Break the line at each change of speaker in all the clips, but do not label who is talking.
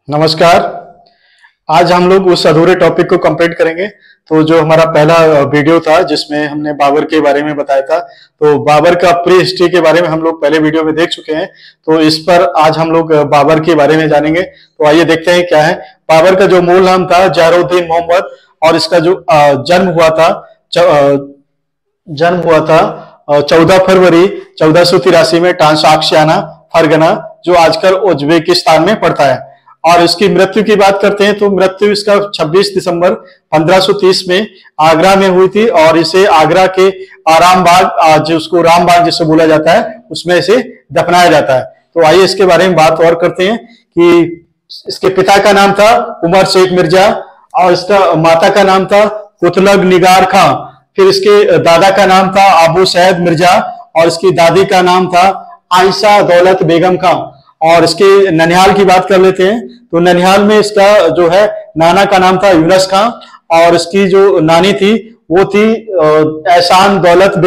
नमस्कार। आज हम लोग उस अधूरे टॉपिक को कंप्लीट करेंगे। तो जो हमारा पहला वीडियो था जिसमें हमने बाबर के बारे में बताया था, तो बाबर का प्री हिस्ट्री के बारे में हम लोग पहले वीडियो में देख चुके हैं। तो इस पर आज हम लोग बाबर के बारे में जानेंगे। तो आइए देखते हैं क्या है। बाबर का जो मूल नाम था जहरुद्दीन मोहम्मद, और इसका जो जन्म हुआ था 14 फरवरी 1483 में टांसाक्शियाना फरगना, जो आजकल उज्बेकिस्तान में पड़ता है। और इसकी मृत्यु की बात करते हैं तो मृत्यु इसका 26 दिसंबर 1530 में आगरा में हुई थी, और इसे आगरा के आराम बाग, जिसको राम बाग जिसे बोला जाता है, उसमें इसे दफनाया जाता है। तो आइए इसके बारे में बात और करते हैं कि इसके पिता का नाम था उमर शेख मिर्जा, और इसका माता का नाम था कुतलग निगार खां। फिर इसके दादा का नाम था अबू सैद मिर्जा, और इसकी दादी का नाम था आयशा दौलत बेगम खां। और इसके ननिहाल की बात कर लेते हैं तो ननिहाल में इसका जो है नाना का नाम था यूनस खां, और इसकी जो नानी थी वो थी एहसान दौलत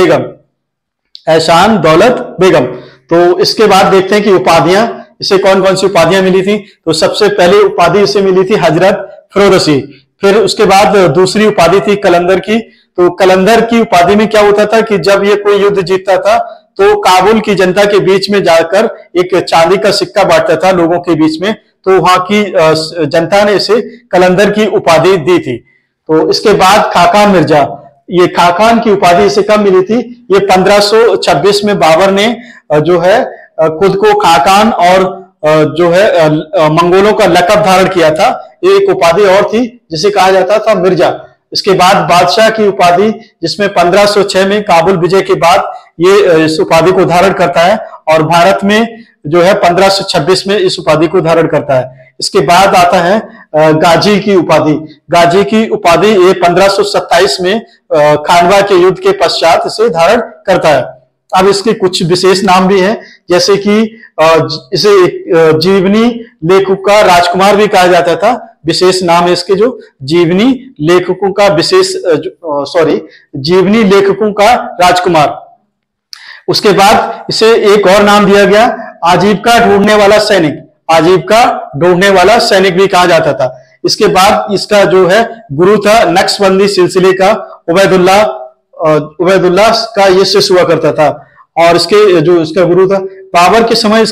बेगम। तो इसके बाद देखते हैं कि उपाधियां इसे कौन कौन सी उपाधियां मिली थी। तो सबसे पहले उपाधि इसे मिली थी हजरत फिरोदसी। फिर उसके बाद दूसरी उपाधि थी कलंदर की। तो कलंदर की उपाधि में क्या होता था कि जब ये कोई युद्ध जीतता था तो काबुल की जनता के बीच में जाकर एक चांदी का सिक्का बांटता था लोगों के बीच में। तो वहां की जनता ने इसे कलंदर की उपाधि दी थी। तो इसके बाद खाकान मिर्जा, ये खाकान की उपाधि इसे कब मिली थी? ये 1526 में बाबर ने जो है खुद को खाकान और जो है मंगोलों का लकब धारण किया था। एक उपाधि और थी जिसे कहा जाता था मिर्जा। इसके बाद बादशाह की उपाधि, जिसमें 1506 में काबुल विजय के बाद ये इस उपाधि को धारण करता है, और भारत में जो है 1526 में इस उपाधि को धारण करता है। इसके बाद आता है गाजी की उपाधि। गाजी की उपाधि ये 1527 में खानवा के युद्ध के पश्चात इसे धारण करता है। अब इसके कुछ विशेष नाम भी हैं, जैसे कि इसे जीवनी लेखकों का राजकुमार भी कहा जाता था। विशेष नाम है इसके जो जीवनी लेखकों का राजकुमार। उसके बाद इसे एक और नाम दिया गया आजीविका ढूंढने वाला सैनिक भी कहा जाता था। इसके बाद इसका जो है गुरु था नक्शबंदी सिलसिले का उबैदुल्लाह का ये शिष्य हुआ करता था, और इसका गुरु था बाबर के समय।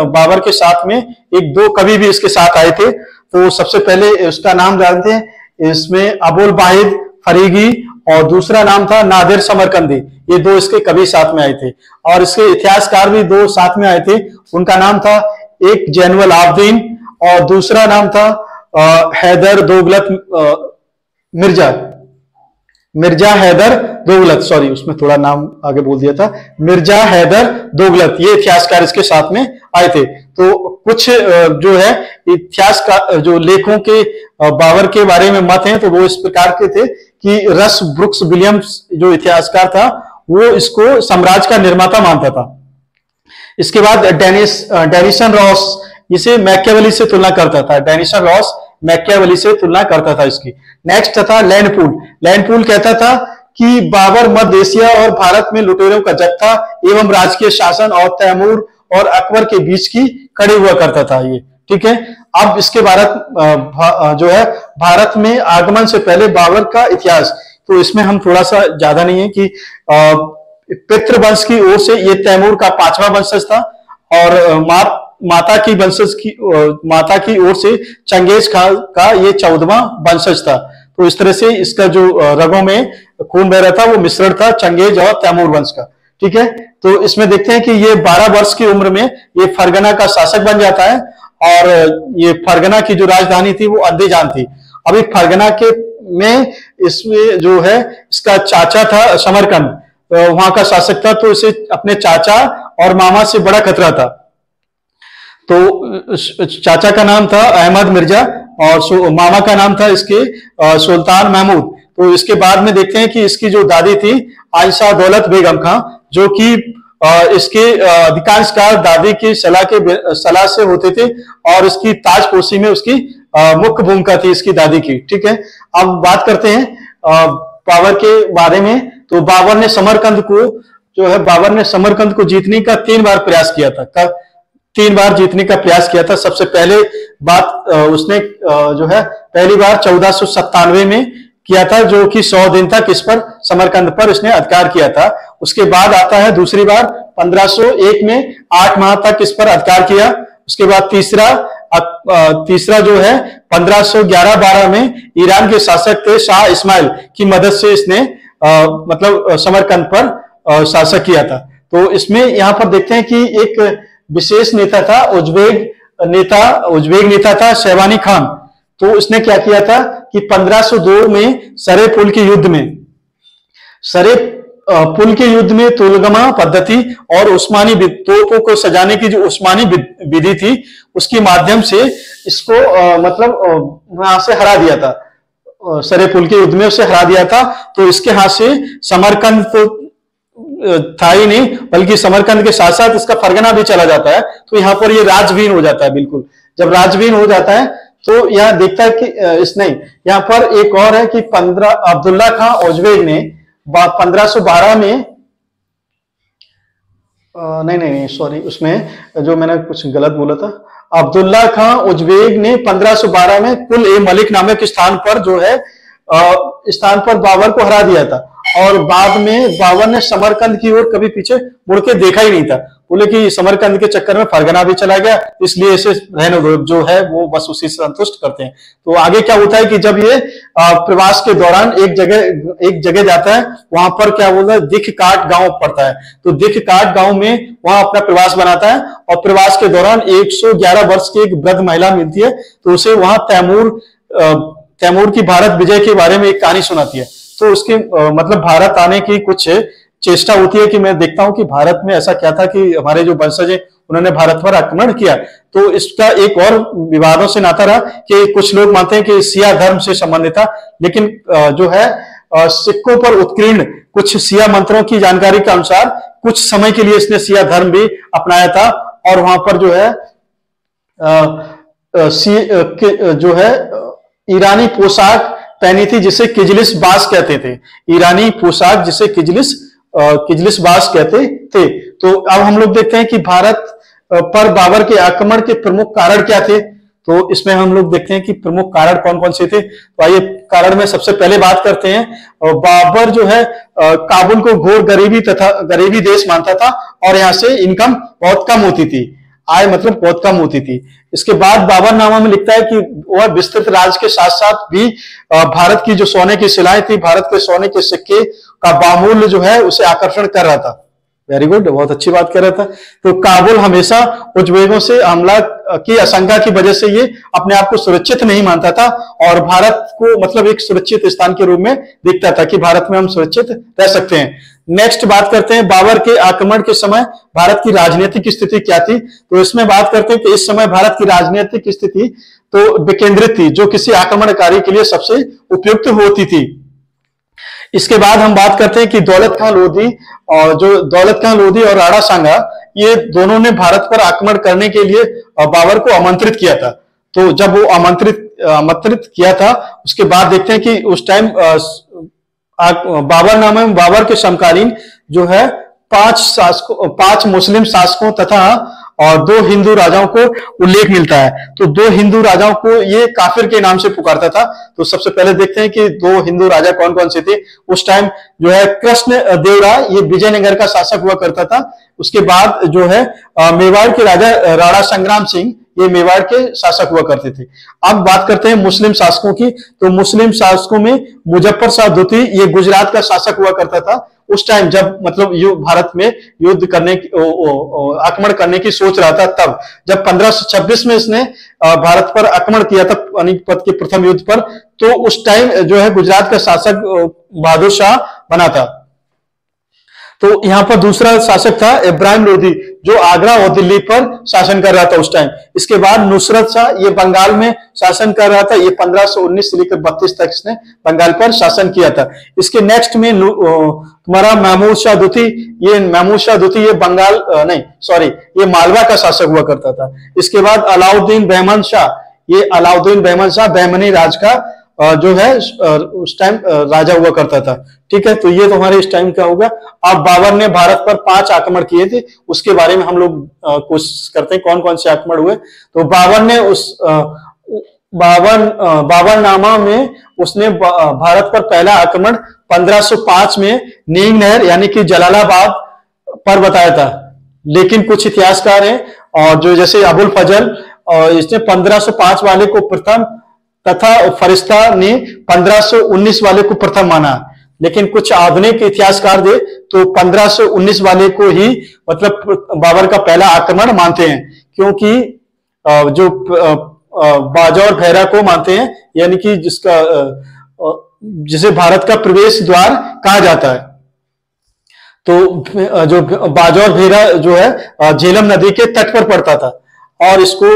बाबर के साथ में एक दो कवि भी इसके साथ आए थे। तो सबसे पहले उसका नाम जानते हैं, इसमें अबुल वाहिद फरीगी और दूसरा नाम था नादिर समरकंदी। ये दो इसके कवि साथ में आए थे, और इसके इतिहासकार भी दो साथ में आए थे। उनका नाम था एक जैनुल आबदीन और दूसरा नाम था हैदर दोगलत मिर्जा हैदर दोगलत, सॉरी उसमें थोड़ा नाम आगे बोल दिया था, मिर्जा हैदर दोगलत। ये इतिहासकार इसके साथ में आए थे। तो कुछ जो है इतिहास का जो लेखों के बाबर के बारे में मत हैं, तो वो इस प्रकार के थे कि रस ब्रुक्स विलियम्स जो इतिहासकार था वो इसको साम्राज्य का निर्माता मानता था। इसके बाद डेनिसन रॉस इसे मैकियावेली से तुलना करता था। डेनिसन रॉस मैकियावेली से तुलना करता था इसकी। नेक्स्ट था लैंडपूल कहता था कि बाबर मध्य एशिया और भारत में लुटेरों का जत्था एवं राजकीय शासन और तैमूर और अकबर के बीच की कड़ी हुआ करता था ये, ठीक है। अब इसके भारत में आगमन से पहले बाबर का इतिहास, तो इसमें हम थोड़ा सा ज्यादा नहीं है कि पितृवंश की ओर से ये तैमूर का 5वां वंशज था, और माता की ओर से चंगेज खान का ये 14वां वंशज था। तो इस तरह से इसका जो रगों में खून बह रहा था वो मिश्रण था चंगेज और तैमूर वंश का, ठीक है। तो इसमें देखते हैं कि ये 12 वर्ष की उम्र में ये फरगना का शासक बन जाता है, और ये फरगना की जो राजधानी थी वो अंदीजान थी। अभी फरगना में इसमें जो है इसका चाचा था समरकंद, वहां का शासक था। तो इसे अपने चाचा और मामा से बड़ा खतरा था। तो चाचा का नाम था अहमद मिर्जा और मामा का नाम था इसके सुल्तान महमूद। तो इसके बाद में देखते हैं कि इसकी जो दादी थी आयशा दौलत बेगम खां, जो कि इसके अधिकांश काल दादी की सलाह से होते थे, और इसकी ताजपोशी में उसकी मुख्य भूमिका थी इसकी दादी की, ठीक है। अब बात करते हैं बाबर के बारे में। तो बाबर ने समरकंद को जीतने का 3 बार प्रयास किया था। 3 बार जीतने का प्रयास किया था। सबसे पहले बात उसने जो है पहली बार 1497 में किया था, जो कि 100 दिन तक इस पर समरकंद पर इसने अधिकार किया था। उसके बाद आता है दूसरी बार 1501 में 8 माह तक इस पर अधिकार किया। उसके बाद तीसरा जो है 1511-12 में ईरान के शासक थे शाह इस्माइल की मदद से इसने मतलब समरकंद पर शासक किया था। तो इसमें यहां पर देखते हैं कि एक विशेष नेता था, उज्बेक नेता था शेरवानी खान। तो इसने क्या किया था कि 1502 में सरे पुल के युद्ध में तुलगमा पद्धति और उस्मानी तोपों को सजाने की जो उस्मानी विधि थी उसके माध्यम से इसको मतलब वहां से हरा दिया था। सरे पुल के युद्ध में उसे हरा दिया था। तो इसके हाथ से समरकंद तो था ही नहीं, बल्कि समरकंद के साथ साथ इसका फरगना भी चला जाता है। तो यहाँ पर ये राजवीन हो जाता है। बिल्कुल जब राजवीन हो जाता है तो यहाँ देखता है कि इस नहीं, यहाँ पर एक और है कि अब्दुल्ला खां उज्बेक ने 1512 में नहीं सॉरी, उसमें जो मैंने कुछ गलत बोला था। अब्दुल्ला खां उज्बेक ने 1512 में कुल ए मलिक नामक स्थान पर जो है बाबर को हरा दिया था। और बाद में बाबर ने समरकंद की ओर कभी पीछे मुड़ के देखा ही नहीं था। बोले कि समरकंद के चक्कर में फरगना भी चला गया, इसलिए इसे रहने दो, जो है वो बस उसी से संतुष्ट करते हैं। तो आगे क्या होता है कि जब ये प्रवास के दौरान एक जगह जाता है, वहां पर क्या बोलता है दिख काट गांव पड़ता है। तो दिख काट गांव में वहां अपना प्रवास बनाता है और प्रवास के दौरान 111 वर्ष की एक वृद्ध महिला मिलती है। तो उसे वहां तैमूर की भारत विजय के बारे में एक कहानी सुनाती है। तो उसके मतलब भारत आने की कुछ चेष्टा होती है कि मैं देखता हूं कि भारत में ऐसा क्या था कि हमारे जो वंशज है उन्होंने भारत पर आक्रमण किया। तो इसका एक और विवादों से नाता रहा कि कुछ लोग मानते हैं कि सिया धर्म से संबंधित था, लेकिन जो है सिक्कों पर उत्कीर्ण कुछ सिया मंत्रों की जानकारी के अनुसार कुछ समय के लिए इसने सिया धर्म भी अपनाया था। और वहां पर जो है ईरानी पोशाक पहनी थी जिसे किजलिस बास कहते थे। ईरानी पोशाक जिसे किजलिस बास कहते थे। तो अब हम लोग देखते हैं कि भारत पर बाबर के आक्रमण के प्रमुख कारण क्या थे। तो इसमें हम लोग देखते हैं कि प्रमुख कारण कौन कौन से थे। तो आइए कारण में सबसे पहले बात करते हैं। बाबर जो है काबुल को घोर गरीबी देश मानता था और यहाँ से इनकम बहुत कम होती थी, आय मतलब बहुत कम होती थी। इसके बाद बाबरनामा में लिखता है कि वह विस्तृत राज के साथ साथ भी भारत की जो सोने की शिलाएं थी, भारत के सोने के सिक्के का बामूल्य जो है उसे आकर्षण कर रहा था। वेरी गुड, बहुत अच्छी बात कर रहा था। तो काबुल हमेशा उज्बेकों से हमला की आशंका की वजह से ये अपने आप को सुरक्षित नहीं मानता था और भारत को मतलब एक सुरक्षित स्थान के रूप में दिखता था कि भारत में हम सुरक्षित रह सकते हैं। नेक्स्ट बात करते हैं बाबर के आक्रमण के समय भारत की राजनीतिक स्थिति क्या थी। तो इसमें बात करते हैं कि इस समय भारत की राजनीतिक स्थिति तो विकेंद्रित थी, जो किसी आक्रमणकारी के लिए सबसे उपयुक्त होती थी। इसके बाद हम बात करते हैं कि दौलत खां लोधी और राणा सांगा ये दोनों ने भारत पर आक्रमण करने के लिए बाबर को आमंत्रित किया था। तो जब वो आमंत्रित किया था उसके बाद देखते हैं कि उस टाइम बाबरनामा में बाबर के समकालीन जो है 5 मुस्लिम शासकों तथा और 2 हिंदू राजाओं को उल्लेख मिलता है। तो 2 हिंदू राजाओं को ये काफिर के नाम से पुकारता था। तो सबसे पहले देखते हैं कि 2 हिंदू राजा कौन कौन से थे। उस टाइम जो है कृष्ण देवराय ये विजयनगर का शासक हुआ करता था। उसके बाद जो है मेवाड़ के राजा राणा संग्राम सिंह ये मेवाड़ के शासक हुआ करते थे। अब बात करते हैं मुस्लिम शासकों की। तो मुस्लिम शासकों में मुजफ्फर शाह द्वितीय ये गुजरात का शासक हुआ करता था। उस टाइम जब मतलब भारत में युद्ध करने आक्रमण करने की सोच रहा था, तब जब 1526 में इसने भारत पर आक्रमण किया था पानीपत के प्रथम युद्ध पर, तो उस टाइम जो है गुजरात का शासक बहादुर शाह बना था। तो यहाँ पर दूसरा शासक था इब्राहिम लोधी जो आगरा और दिल्ली पर शासन कर रहा था उस टाइम। इसके बाद नुसरत शाह ये बंगाल में शासन कर रहा था। ये 1519 से लेकर 32 तक इसने बंगाल पर शासन किया था। इसके नेक्स्ट में तुम्हारा महमूद शाह द्वितीय ये बंगाल ये मालवा का शासक हुआ करता था। इसके बाद अलाउद्दीन बहमन शाह बहमनी राज का जो है उस टाइम राजा हुआ करता था। ठीक है, तो ये तो हमारे इस टाइम का होगा। अब बाबर ने भारत पर 5 आक्रमण किए थे, उसके बारे में हम लोग कोशिश करते हैं कौन कौन से आक्रमण हुए। तो बाबर ने उस बाबरनामा में उसने भारत पर पहला आक्रमण 1505 में नील नहर यानी कि जलालाबाद पर बताया था। लेकिन कुछ इतिहासकार हैं और जो जैसे अबुल फजल और इसने 1505 वाले को प्रथम तथा फरिश्ता ने 1519 वाले को प्रथम माना। लेकिन कुछ आधुनिक इतिहासकार थे तो 1519 वाले को ही मतलब बाबर का पहला आक्रमण मानते हैं, क्योंकि जो बाजौर भैरा को मानते हैं, यानी कि जिसे भारत का प्रवेश द्वार कहा जाता है। तो जो बाजौर भेरा जो है झेलम नदी के तट पर पड़ता था और इसको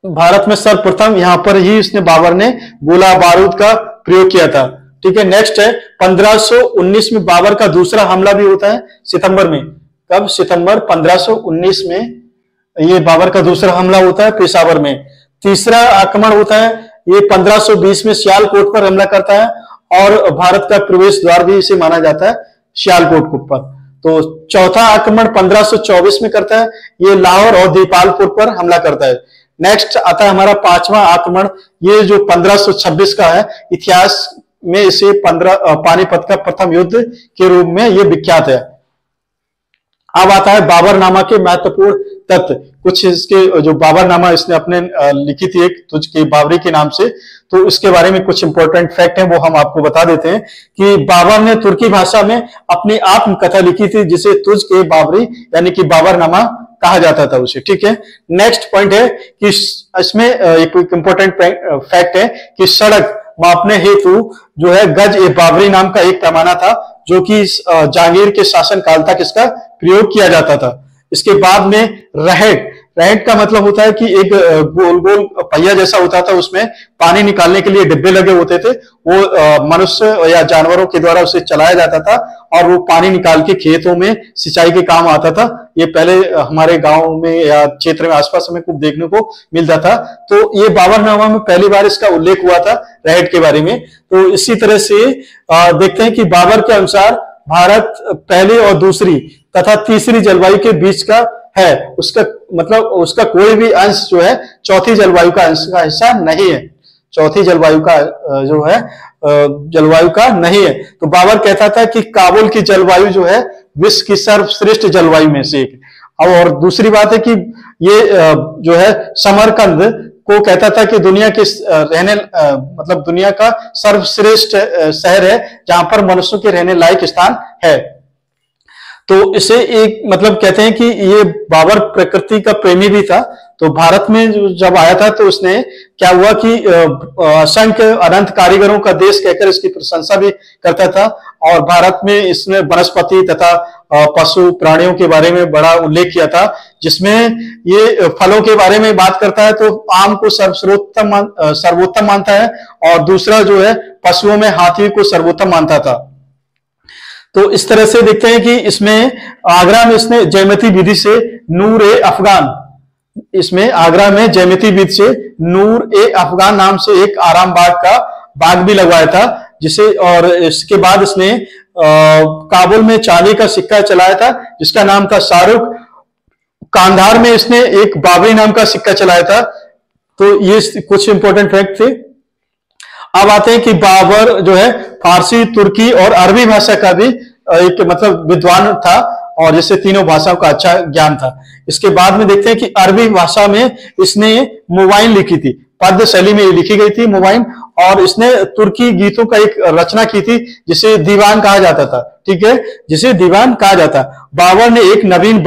भारत में सर्वप्रथम यहां पर ही इसने बाबर ने गोला बारूद का प्रयोग किया था। ठीक है, नेक्स्ट है 1519 में बाबर का दूसरा हमला भी होता है सितंबर में। कब? सितंबर 1519 में ये बाबर का दूसरा हमला होता है पेशावर में। तीसरा आक्रमण होता है ये 1520 में सियालकोट पर हमला करता है और भारत का प्रवेश द्वार भी इसे माना जाता है सियालकोट पर। तो चौथा आक्रमण 1524 में करता है, ये लाहौर और दीपालपुर पर हमला करता है। नेक्स्ट आता है हमारा 5वां आक्रमण, ये जो 1526 का है। इतिहास में इसे पानीपत का प्रथम युद्ध के रूप में ये विख्यात है। अब आता है बाबरनामा के महत्वपूर्ण तथ्य। कुछ इसके जो बाबरनामा इसने अपने लिखी थी एक तुझ के बाबरी के नाम से, तो इसके बारे में कुछ इंपॉर्टेंट फैक्ट है वो हम आपको बता देते हैं कि बाबर ने तुर्की भाषा में अपनी आत्मकथा लिखी थी जिसे तुझ के बाबरी यानी कि बाबरनामा कहा जाता था उसे। ठीक है, नेक्स्ट पॉइंट है कि इसमें एक इंपॉर्टेंट फैक्ट है कि सड़क मापने हेतु जो है गज ए बाबरी नाम का एक पैमाना था जो कि जहांगीर के शासन काल तक इसका प्रयोग किया जाता था। इसके बाद में रहट, रहट का मतलब होता है कि एक गोल गोल पहिया जैसा होता था, उसमें पानी निकालने के लिए डिब्बे लगे होते थे, वो मनुष्य या जानवरों के द्वारा उसे चलाया जाता था और वो पानी निकाल के खेतों में सिंचाई के काम आता था। ये पहले हमारे गांव में या क्षेत्र में आसपास हमें खूब देखने को मिलता था। तो ये बाबरनामा में पहली बार इसका उल्लेख हुआ था रहट के बारे में। तो इसी तरह से देखते हैं कि बाबर के अनुसार भारत पहली और दूसरी तथा तीसरी जलवायु के बीच का है, उसका मतलब उसका कोई भी अंश जो है चौथी जलवायु का अंश का हिस्सा नहीं है, चौथी जलवायु का जो है जलवायु का नहीं है। तो बाबर कहता था कि काबुल की जलवायु जो है विश्व की सर्वश्रेष्ठ जलवायु में से एक। और दूसरी बात है कि ये जो है समरकंद को कहता था कि दुनिया के रहने मतलब दुनिया का सर्वश्रेष्ठ शहर है जहां पर मनुष्यों के रहने लायक स्थान है। तो इसे एक मतलब कहते हैं कि ये बाबर प्रकृति का प्रेमी भी था। तो भारत में जब आया था तो उसने क्या हुआ कि असंख्य अनंत कारीगरों का देश कहकर इसकी प्रशंसा भी करता था और भारत में इसने वनस्पति तथा पशु प्राणियों के बारे में बड़ा उल्लेख किया था, जिसमें ये फलों के बारे में बात करता है तो आम को सर्वोत्तम मानता है और दूसरा जो है पशुओं में हाथी को सर्वोत्तम मानता था। तो इस तरह से देखते हैं कि इसमें आगरा में इसने ज्यामिति विधि से नूर ए अफगान, इसमें आगरा में ज्यामिति विधि से नूर ए अफगान नाम से एक आराम बाग भी लगवाया था, जिसे और इसके बाद इसने काबुल में चांदी का सिक्का चलाया था जिसका नाम था शाहरुख। कांधार में इसने एक बाबरी नाम का सिक्का चलाया था। तो ये कुछ इंपॉर्टेंट फैक्ट थे। अब आते हैं कि बाबर जो है फारसी, तुर्की और अरबी भाषा का भी एक मतलब विद्वान था और जिससे तीनों भाषाओं का अच्छा ज्ञान था। इसके बाद में देखते हैं कि अरबी भाषा में इसने मुवाइन लिखी थी, पद्य शैली में लिखी गई थी मुवाइन, और इसने तुर्की गीतों का एक रचना की थी जिसे दीवान कहा जाता था। ठीक है, जिसे दीवान कहा जाता। बाबर ने एक नवीन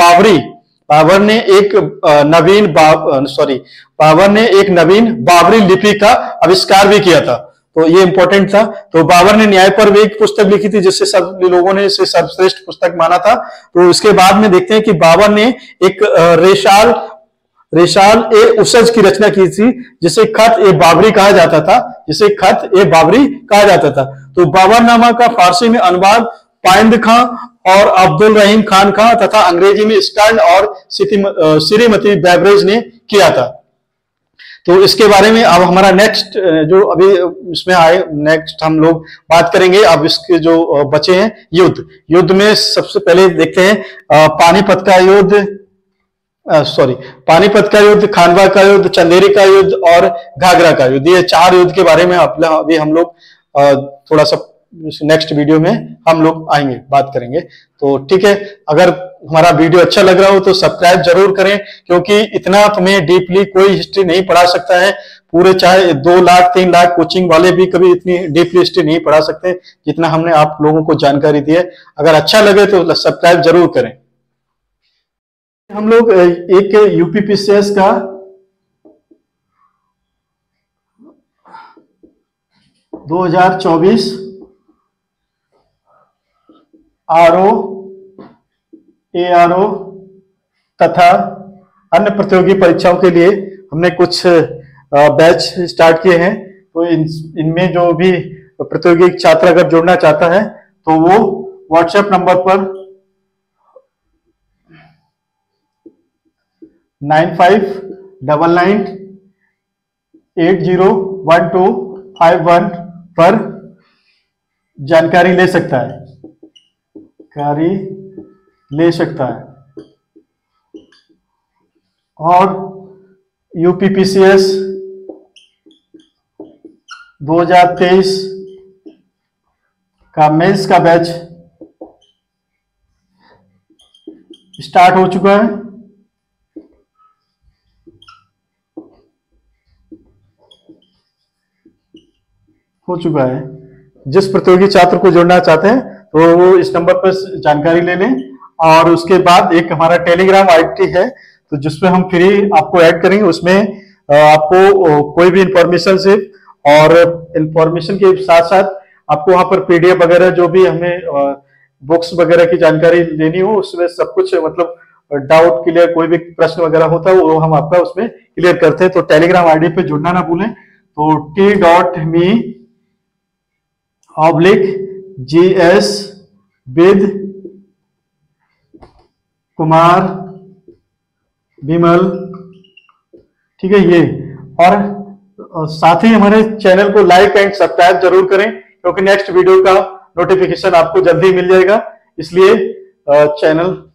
बाबरी लिपि का आविष्कार भी किया था। तो ये इंपॉर्टेंट था। तो बाबर ने न्याय पर भी एक पुस्तक लिखी थी जिससे सब लोगों ने इसे सर्वश्रेष्ठ पुस्तक माना था। तो इसके बाद में देखते हैं कि बाबर ने एक रेशाल ए उसज की रचना की थी जिसे खत ए बाबरी कहा जाता था। तो बाबरनामा का फारसी में अनुवाद पाइंद खां और अब्दुल रहीम खान तथा अंग्रेजी में स्टर्न और श्रीमती बैबरेज ने किया था। तो इसके बारे में अब हमारा नेक्स्ट जो अभी इसमें आए, नेक्स्ट हम लोग बात करेंगे अब इसके जो बचे हैं युद्ध। युद्ध में सबसे पहले देखते हैं पानीपत का युद्ध, पानीपत का युद्ध, खानवा का युद्ध, चंदेरी का युद्ध और घाघरा का युद्ध। ये 4 युद्ध के बारे में अभी हम लोग थोड़ा सा नेक्स्ट वीडियो में हम लोग आएंगे, बात करेंगे। तो ठीक है, अगर हमारा वीडियो अच्छा लग रहा हो तो सब्सक्राइब जरूर करें, क्योंकि इतना तुम्हें डीपली कोई हिस्ट्री नहीं पढ़ा सकता है। पूरे चाहे 2 लाख 3 लाख कोचिंग वाले भी कभी इतनी डीपली हिस्ट्री नहीं पढ़ा सकते जितना हमने आप लोगों को जानकारी दी है। अगर अच्छा लगे तो सब्सक्राइब जरूर करें। हम लोग एक यूपीपीसीएस का (2024) आरओ, एआरओ तथा अन्य प्रतियोगी परीक्षाओं के लिए हमने कुछ बैच स्टार्ट किए हैं। तो इनमें जो भी प्रतियोगी छात्र अगर जुड़ना चाहता है तो वो व्हाट्सएप नंबर पर 9599801251 पर जानकारी ले सकता है, और यूपीपीसीएस 2023 का मेंस का बैच स्टार्ट हो चुका है। जिस प्रतियोगी छात्र को जोड़ना चाहते हैं तो वो इस नंबर पर जानकारी ले लें। और उसके बाद एक हमारा टेलीग्राम आईडी है, तो जिसमें हम फ्री आपको ऐड करेंगे। उसमें आपको कोई भी इंफॉर्मेशन से और इंफॉर्मेशन के साथ साथ आपको वहां पर पीडीएफ वगैरह जो भी हमें बुक्स वगैरह की जानकारी लेनी हो, उसमें सब कुछ मतलब डाउट क्लियर, कोई भी प्रश्न वगैरह होता है वो हम आपका उसमें क्लियर करते हैं। तो टेलीग्राम आईडी पे जुड़ना ना भूलें। तो t.me/GS विद कुमार विमल, ठीक है ये। और साथ ही हमारे चैनल को लाइक एंड सब्सक्राइब जरूर करें, क्योंकि नेक्स्ट वीडियो का नोटिफिकेशन आपको जल्दी मिल जाएगा। इसलिए चैनल